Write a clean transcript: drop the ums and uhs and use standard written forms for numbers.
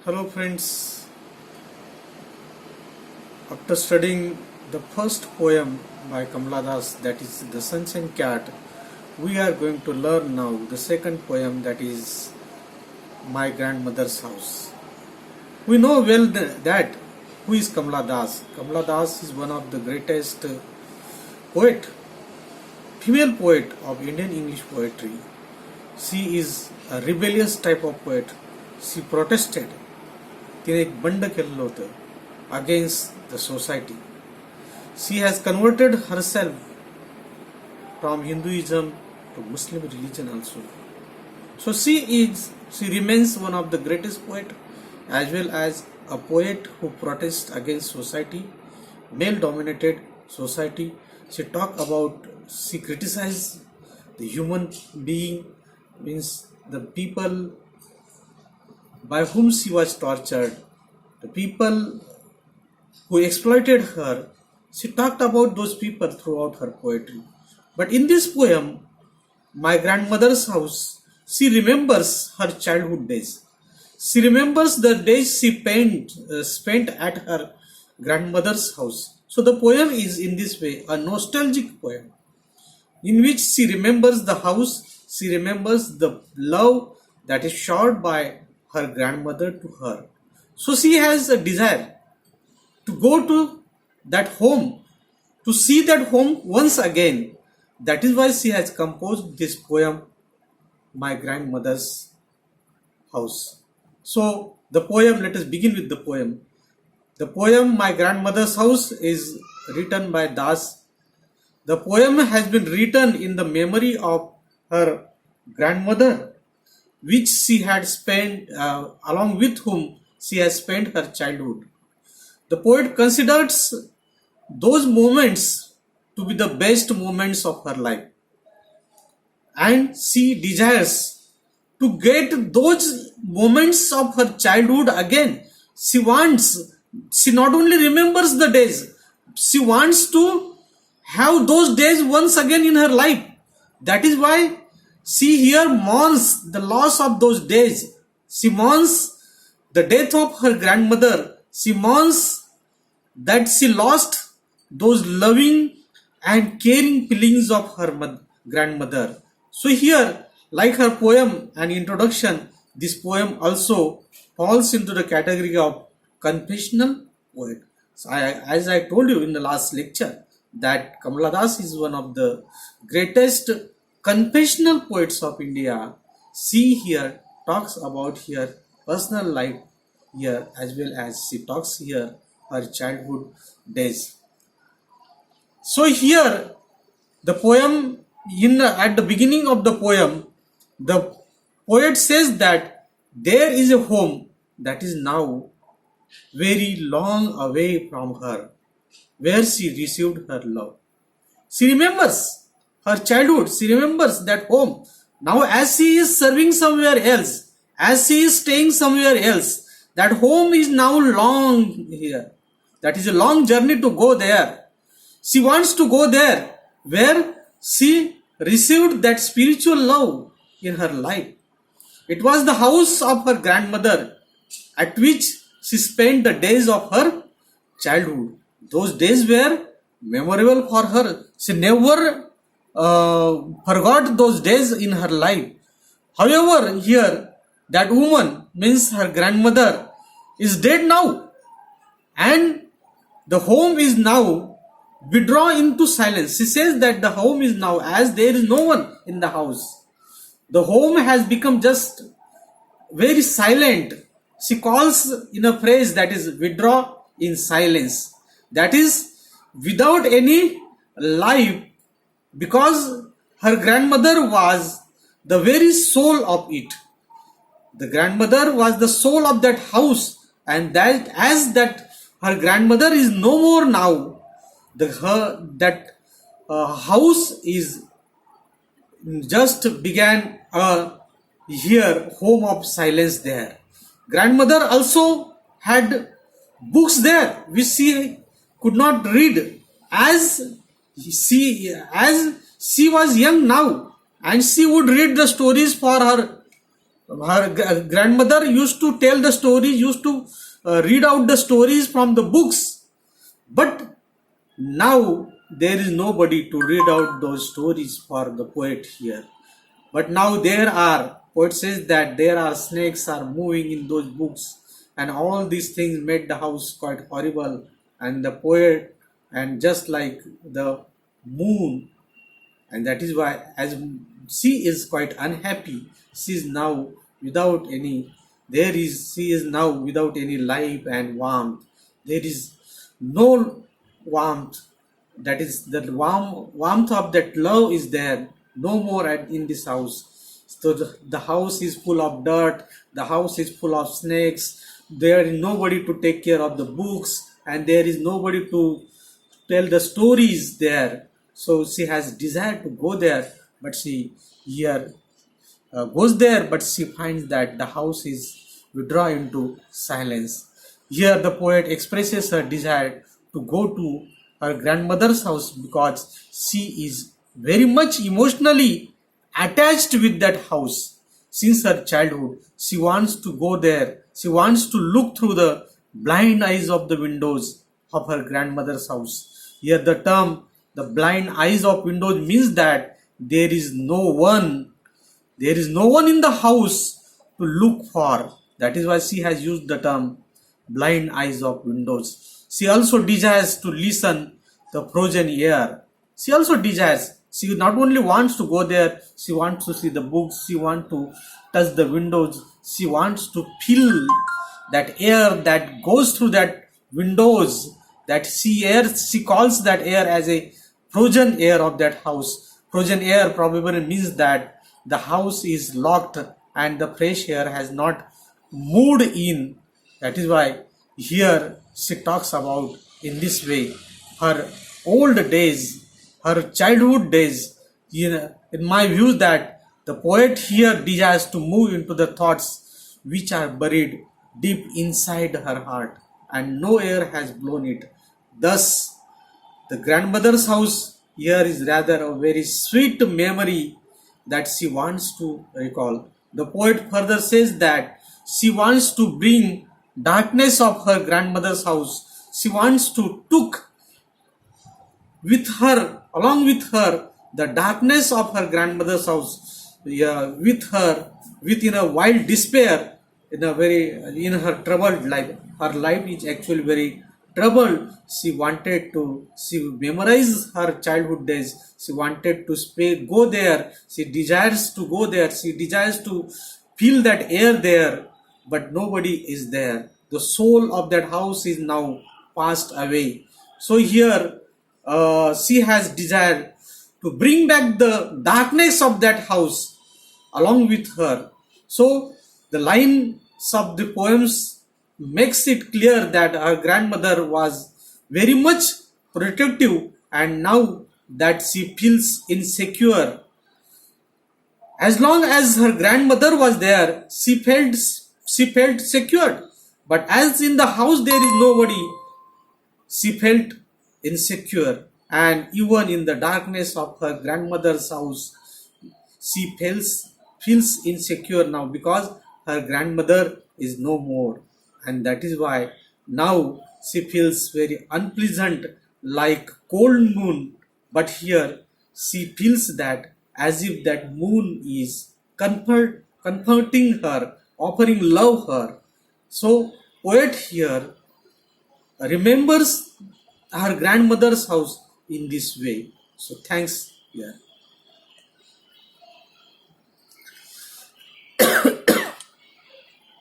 Hello friends, after studying the first poem by Kamala Das, that is The Sunshine Cat, we are going to learn now the second poem, that is My Grandmother's House. We know well that who is Kamala Das. Kamala Das is one of the greatest female poet of Indian English poetry. She is a rebellious type of poet. She protested. तिने एक बंड केलेलं होतं against the society. She has converted herself from Hinduism to Muslim religion also. So she remains one of the greatest poet as well as a poet who protests against society, male-dominated society. She criticizes the human being, means the people by whom she was tortured, the people who exploited her. She talked about those people throughout her poetry. But in this poem, My Grandmother's House, she remembers her childhood days. She remembers the days she spent at her grandmother's house. So the poem is in this way a nostalgic poem in which she remembers the house, she remembers the love that is showered by her grandmother to her. So she has a desire to go to that home, to see that home once again. That is why she has composed this poem, My Grandmother's House. So the poem, let us begin with the poem. The poem My Grandmother's House is written by Das. The poem has been written in the memory of her grandmother, which she had spent, along with whom she has spent her childhood. The poet considers those moments to be the best moments of her life, and she desires to get those moments of her childhood again. She not only remembers the days, she wants to have those days once again in her life. That is why she here mourns the loss of those days. She mourns the death of her grandmother. She mourns that she lost those loving and caring feelings of her grandmother. So here, like her poem and introduction, this poem also falls into the category of confessional poet. So as I told you in the last lecture, that Kamala Das is one of the greatest confessional poets of India. She here talks about her personal life here, as well as she talks here her childhood days. So here the poem, at the beginning of the poem, the poet says that there is a home that is now very long away from her, where she received her love. She remembers her childhood. She remembers that home. Now as she is serving somewhere else, as she is staying somewhere else, that home is now long here. That is a long journey to go there. She wants to go there where she received that spiritual love in her life. It was the house of her grandmother at which she spent the days of her childhood. Those days were memorable for her. She never forgot those days in her life. However, here that woman, means her grandmother, is dead now, and the home is now withdrawn into silence. She says that the home is now, as there is no one in the house, the home has become just very silent. She calls in a phrase that is withdraw in silence. That is without any life, because her grandmother was the very soul of it. The grandmother was the soul of that house, and that as that her grandmother is no more now, that house is just began a home of silence there. Grandmother also had books there which she could not read, as she was young now, and she would read the stories for her Her grandmother used to tell the stories, used to read out the stories from the books. But now there is nobody to read out those stories for the poet here. But now there are, poet says that there are snakes are moving in those books, and all these things made the house quite horrible. And the poet, and just like the moon, and that is why, as she is quite unhappy, she is now without any, she is now without any life and warmth. There is no warmth, that is the warmth of that love is there no more in this house. So the house is full of dirt, the house is full of snakes, there is nobody to take care of the books, and there is nobody to tell the stories there. So she has desire to go there, but she here goes there, but she finds that the house is withdraw into silence. Here the poet expresses her desire to go to her grandmother's house because she is very much emotionally attached with that house since her childhood. She wants to go there. She wants to look through the blind eyes of the windows of her grandmother's house. Here the term the blind eyes of windows means that there is no one in the house to look for. That is why she has used the term blind eyes of windows. She also desires to listen the frozen air. She also desires. She not only wants to go there, she wants to see the books, she wants to touch the windows, she wants to feel that air that goes through that windows, that she calls that air as a frozen air of that house. Frozen air probably means that the house is locked and the fresh air has not moved in. That is why here she talks about in this way her old days, her childhood days. In my view, that the poet here desires to move into the thoughts which are buried deep inside her heart and no air has blown it. Thus, the grandmother's house here is rather a very sweet memory that she wants to recall. The poet further says that she wants to bring darkness of her grandmother's house. She wants to took with her, along with her, the darkness of her grandmother's house, with her, within a wild despair, in her troubled life. Her life is actually very troubled. She memorized her childhood days. She wanted to go there. She desires to go there. She desires to feel that air there, but nobody is there. The soul of that house is now passed away. So here, she has desire to bring back the darkness of that house along with her. So the lines of the poems makes it clear that her grandmother was very much protective, and now that she feels insecure. As long as her grandmother was there, she felt secured. But as in the house there is nobody, she felt insecure, and even in the darkness of her grandmother's house, she feels insecure now because her grandmother is no more, and that is why now she feels very unpleasant like cold moon. But here she feels that as if that moon is comforting her, offering love her. So poet here remembers her grandmother's house in this way. So thanks. Yeah.